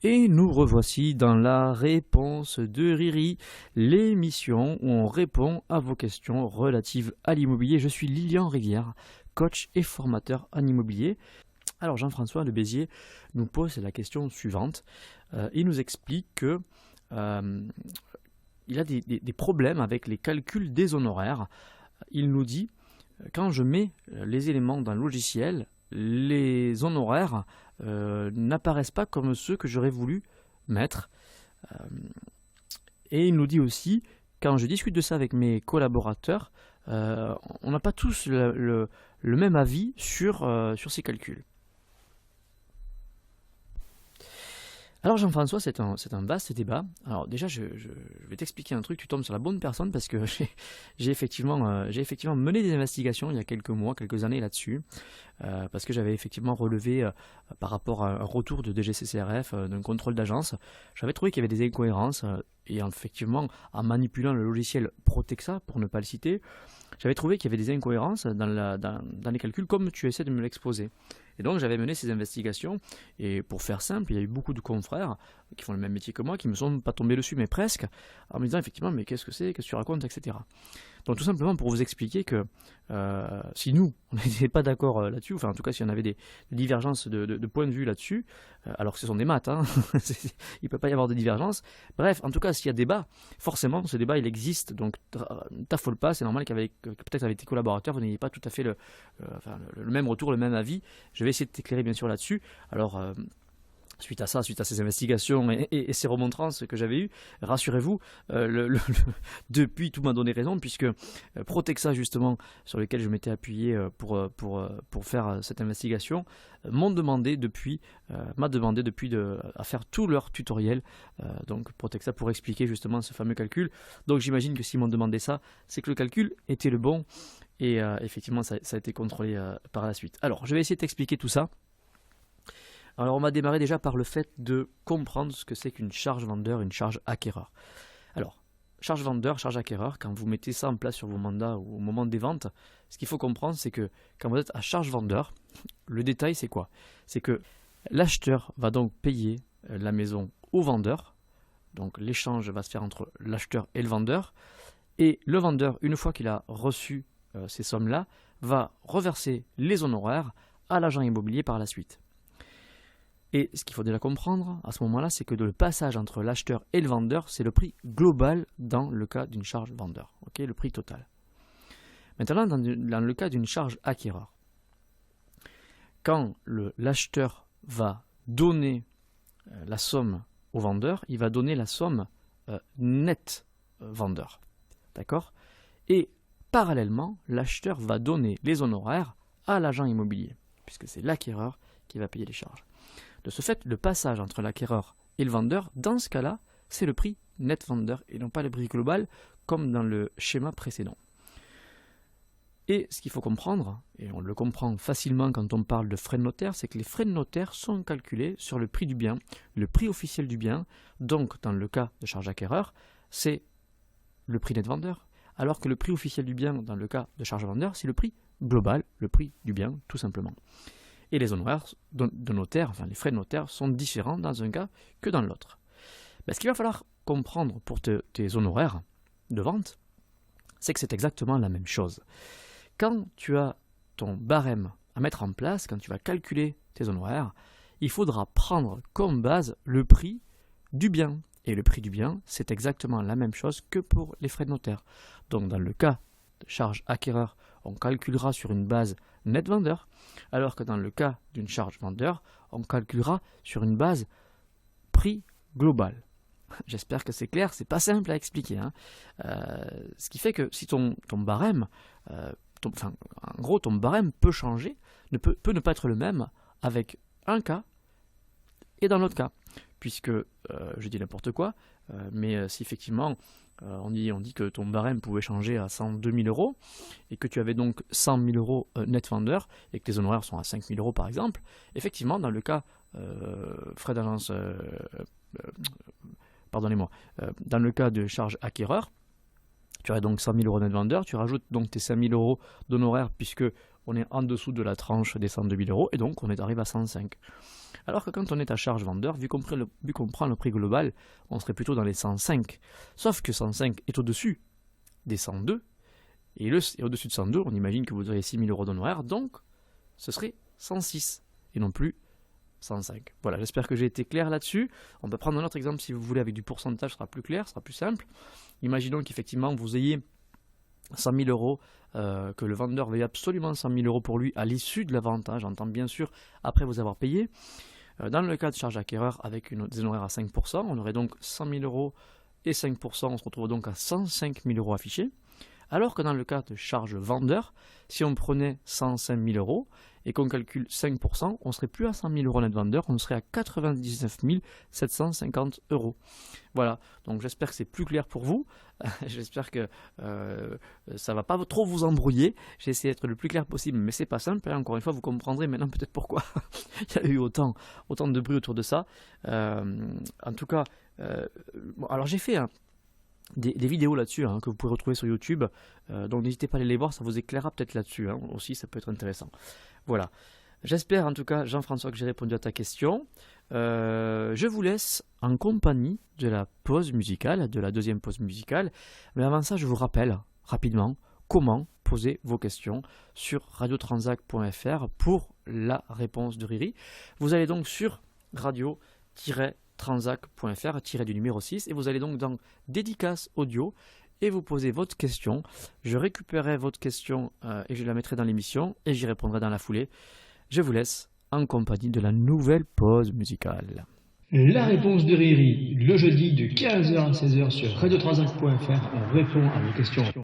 Et nous revoici dans la réponse de Riri, l'émission où on répond à vos questions relatives à l'immobilier. Je suis Lilian Rivière, coach et formateur en immobilier. Alors Jean-François de Béziers nous pose la question suivante. Il nous explique que il a des problèmes avec les calculs des honoraires. Il nous dit, quand je mets les éléments dans le logiciel, les honoraires n'apparaissent pas comme ceux que j'aurais voulu mettre. Et il nous dit aussi, quand je discute de ça avec mes collaborateurs, on n'a pas tous le même avis sur ces calculs. Alors Jean-François, c'est un vaste débat. Alors déjà, je vais t'expliquer un truc, tu tombes sur la bonne personne parce que j'ai effectivement mené des investigations il y a quelques mois, quelques années là-dessus, parce que j'avais effectivement relevé par rapport à un retour de DGCCRF, d'un contrôle d'agence, j'avais trouvé qu'il y avait des incohérences et effectivement, en manipulant le logiciel Protexa, pour ne pas le citer, j'avais trouvé qu'il y avait des incohérences dans les calculs comme tu essaies de me l'exposer. Et donc j'avais mené ces investigations, et pour faire simple, il y a eu beaucoup de confrères qui font le même métier que moi, qui ne me sont pas tombés dessus, mais presque, en me disant effectivement, mais qu'est-ce que c'est, qu'est-ce que tu racontes, etc. Donc tout simplement pour vous expliquer que si nous, on n'était pas d'accord là-dessus, enfin en tout cas si on avait des divergences de points de vue là-dessus, alors que ce sont des maths, hein, il ne peut pas y avoir de divergence, bref, en tout cas s'il y a débat, forcément ce débat il existe, donc t'affole pas, c'est normal qu'avec peut-être avec tes collaborateurs vous n'ayez pas tout à fait le même retour, le même avis. Je vais essayer de t'éclairer bien sûr là-dessus. Alors suite à ça, suite à ces investigations et ces remontrances que j'avais eues, rassurez-vous, depuis tout m'a donné raison, puisque Protexa justement, sur lequel je m'étais appuyé pour faire cette investigation, m'a demandé depuis à faire tout leur tutoriel, donc Protexa, pour expliquer justement ce fameux calcul. Donc j'imagine que s'ils m'ont demandé ça, c'est que le calcul était le bon, et effectivement ça a été contrôlé par la suite. Alors je vais essayer de t'expliquer tout ça. Alors on va démarrer déjà par le fait de comprendre ce que c'est qu'une charge vendeur, une charge acquéreur. Alors, charge vendeur, charge acquéreur, quand vous mettez ça en place sur vos mandats ou au moment des ventes, ce qu'il faut comprendre, c'est que quand vous êtes à charge vendeur, le détail c'est quoi? C'est que l'acheteur va donc payer la maison au vendeur, donc l'échange va se faire entre l'acheteur et le vendeur, et le vendeur, une fois qu'il a reçu ces sommes-là, va reverser les honoraires à l'agent immobilier par la suite. Et ce qu'il faut déjà comprendre à ce moment-là, c'est que le passage entre l'acheteur et le vendeur, c'est le prix global dans le cas d'une charge vendeur, okay, le prix total. Maintenant, dans le cas d'une charge acquéreur, quand l'acheteur va donner la somme au vendeur, il va donner la somme nette vendeur. D'accord? Et parallèlement, l'acheteur va donner les honoraires à l'agent immobilier, puisque c'est l'acquéreur qui va payer les charges. De ce fait, le passage entre l'acquéreur et le vendeur, dans ce cas-là, c'est le prix net vendeur et non pas le prix global comme dans le schéma précédent. Et ce qu'il faut comprendre, et on le comprend facilement quand on parle de frais de notaire, c'est que les frais de notaire sont calculés sur le prix du bien, le prix officiel du bien. Donc, dans le cas de charge acquéreur, c'est le prix net vendeur, alors que le prix officiel du bien, dans le cas de charge vendeur, c'est le prix global, le prix du bien, tout simplement. Et les honoraires de notaire, enfin les frais de notaire, sont différents dans un cas que dans l'autre. Ce qu'il va falloir comprendre pour tes honoraires de vente, c'est que c'est exactement la même chose. Quand tu as ton barème à mettre en place, quand tu vas calculer tes honoraires, il faudra prendre comme base le prix du bien. Et le prix du bien, c'est exactement la même chose que pour les frais de notaire. Donc dans le cas de charge acquéreur, on calculera sur une base net vendeur, alors que dans le cas d'une charge vendeur, on calculera sur une base prix global. J'espère que c'est clair, c'est pas simple à expliquer, hein. Ce qui fait que si ton barème, en gros ton barème peut changer, peut ne pas être le même avec un cas et dans l'autre cas, puisque je dis n'importe quoi, mais si effectivement on dit que ton barème pouvait changer à 102 000 euros et que tu avais donc 100 000 euros net vendeur et que tes honoraires sont à 5 000 euros par exemple, effectivement dans le cas frais d'agence, dans le cas de charge acquéreur, tu aurais donc 100 000 euros net vendeur, tu rajoutes donc tes 5 000 euros d'honoraires puisque on est en dessous de la tranche des 102 000 euros et donc on arrive à 105. Alors que quand on est à charge vendeur, vu qu'on prend le prix global, on serait plutôt dans les 105. Sauf que 105 est au-dessus des 102 et au-dessus de 102, on imagine que vous aurez 6 000 euros d'honoraires, donc ce serait 106 et non plus 105. Voilà, j'espère que j'ai été clair là-dessus. On peut prendre un autre exemple si vous voulez avec du pourcentage, ce sera plus clair, ce sera plus simple. Imaginons qu'effectivement vous ayez 100 000 euros, que le vendeur veuille absolument 100 000 euros pour lui à l'issue de la vente, hein, j'entends bien sûr après vous avoir payé. Dans le cas de charge acquéreur avec des honoraires à 5%, on aurait donc 100 000 euros et 5%, on se retrouve donc à 105 000 euros affichés. Alors que dans le cas de charge vendeur, si on prenait 105 000 euros et qu'on calcule 5%, on ne serait plus à 100 000 euros net vendeur, on serait à 99 750 euros. Voilà, donc j'espère que c'est plus clair pour vous. J'espère que ça ne va pas trop vous embrouiller. J'ai essayé d'être le plus clair possible, mais c'est pas simple. Et encore une fois, vous comprendrez maintenant peut-être pourquoi il y a eu autant de bruit autour de ça. En tout cas, alors j'ai fait des vidéos là-dessus que vous pouvez retrouver sur YouTube, donc n'hésitez pas à aller les voir, ça vous éclairera peut-être là-dessus aussi, ça peut être intéressant. Voilà, j'espère en tout cas Jean-François que j'ai répondu à ta question. Je vous laisse en compagnie de la pause musicale, de la deuxième pause musicale, mais avant ça je vous rappelle rapidement comment poser vos questions sur radiotransac.fr pour la réponse de Riri. Vous allez donc sur radio-transac.fr, tiré du numéro 6, et vous allez donc dans dédicace audio et vous posez votre question. Je récupérerai votre question et je la mettrai dans l'émission et j'y répondrai dans la foulée. Je vous laisse en compagnie de la nouvelle pause musicale. La réponse de Riri, le jeudi de 15h à 16h sur radiotransac.fr, on répond à vos questions.